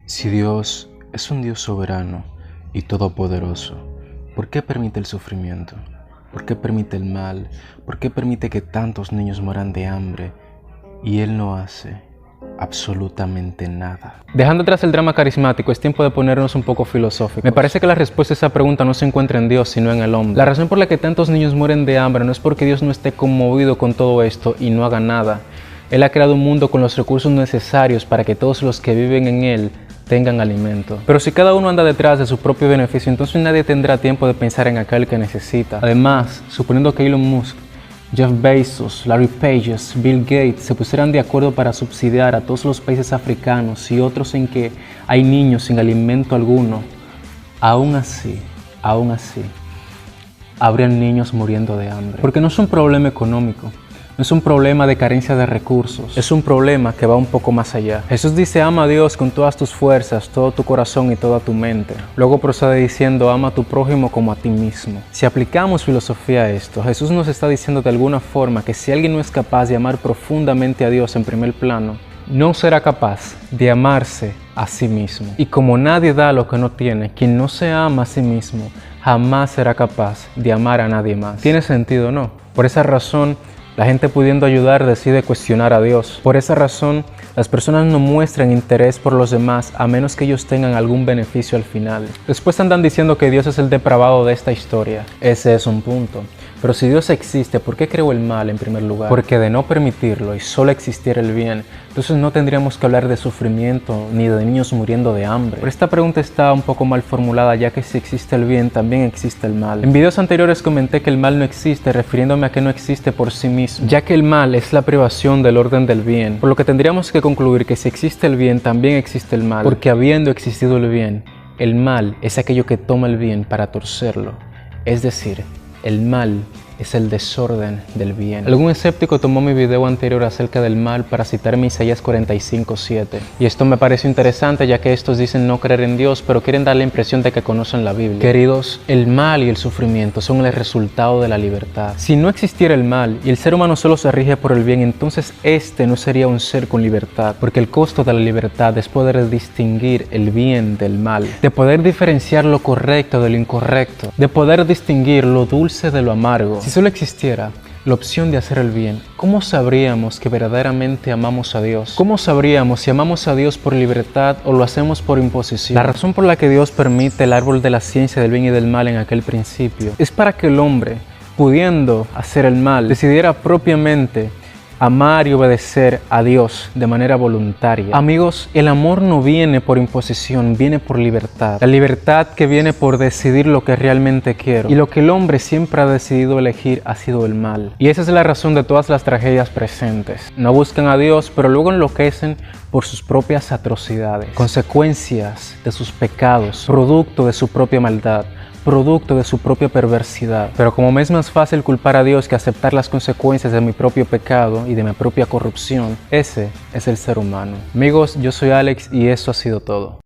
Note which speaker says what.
Speaker 1: Si Dios es un Dios soberano y todopoderoso, ¿por qué permite el sufrimiento? ¿Por qué permite el mal? ¿Por qué permite que tantos niños mueran de hambre? Y Él no hace absolutamente nada.
Speaker 2: Dejando atrás el drama carismático, es tiempo de ponernos un poco filosóficos. Me parece que la respuesta a esa pregunta no se encuentra en Dios, sino en el hombre. La razón por la que tantos niños mueren de hambre no es porque Dios no esté conmovido con todo esto y no haga nada. Él ha creado un mundo con los recursos necesarios para que todos los que viven en él tengan alimento. Pero si cada uno anda detrás de su propio beneficio, entonces nadie tendrá tiempo de pensar en aquel que necesita. Además, suponiendo que Elon Musk, Jeff Bezos, Larry Page, Bill Gates se pusieran de acuerdo para subsidiar a todos los países africanos y otros en que hay niños sin alimento alguno, aún así, habrían niños muriendo de hambre. Porque no es un problema económico, no es un problema de carencia de recursos, es un problema que va un poco más allá. Jesús dice: ama a Dios con todas tus fuerzas, todo tu corazón y toda tu mente. Luego procede diciendo: ama a tu prójimo como a ti mismo. Si aplicamos filosofía a esto, Jesús nos está diciendo de alguna forma que si alguien no es capaz de amar profundamente a Dios en primer plano, no será capaz de amarse a sí mismo. Y como nadie da lo que no tiene, quien no se ama a sí mismo jamás será capaz de amar a nadie más. ¿Tiene sentido o no? Por esa razón, la gente pudiendo ayudar decide cuestionar a Dios. Por esa razón, las personas no muestran interés por los demás a menos que ellos tengan algún beneficio al final. Después andan diciendo que Dios es el depravado de esta historia. Ese es un punto. Pero si Dios existe, ¿por qué creó el mal en primer lugar? Porque de no permitirlo y solo existiera el bien, entonces no tendríamos que hablar de sufrimiento ni de niños muriendo de hambre. Pero esta pregunta está un poco mal formulada, ya que si existe el bien, también existe el mal. En videos anteriores comenté que el mal no existe, refiriéndome a que no existe por sí mismo, ya que el mal es la privación del orden del bien, por lo que tendríamos que concluir que si existe el bien, también existe el mal, porque habiendo existido el bien, el mal es aquello que toma el bien para torcerlo, es decir, el mal es el desorden del bien. Algún escéptico tomó mi video anterior acerca del mal para citarme Isaías 45:7. Y esto me pareció interesante, ya que estos dicen no creer en Dios, pero quieren dar la impresión de que conocen la Biblia. Queridos, el mal y el sufrimiento son el resultado de la libertad. Si no existiera el mal y el ser humano solo se rige por el bien, entonces este no sería un ser con libertad, porque el costo de la libertad es poder distinguir el bien del mal, de poder diferenciar lo correcto de lo incorrecto, de poder distinguir lo dulce de lo amargo. Si solo existiera la opción de hacer el bien, ¿cómo sabríamos que verdaderamente amamos a Dios? ¿Cómo sabríamos si amamos a Dios por libertad o lo hacemos por imposición? La razón por la que Dios permite el árbol de la ciencia del bien y del mal en aquel principio es para que el hombre, pudiendo hacer el mal, decidiera propiamente amar y obedecer a Dios de manera voluntaria. Amigos, el amor no viene por imposición, viene por libertad. La libertad que viene por decidir lo que realmente quiero. Y lo que el hombre siempre ha decidido elegir ha sido el mal. Y esa es la razón de todas las tragedias presentes. No buscan a Dios, pero luego enloquecen por sus propias atrocidades, consecuencias de sus pecados, producto de su propia maldad, producto de su propia perversidad. Pero como me es más fácil culpar a Dios que aceptar las consecuencias de mi propio pecado y de mi propia corrupción, ese es el ser humano. Amigos, yo soy Alex y eso ha sido todo.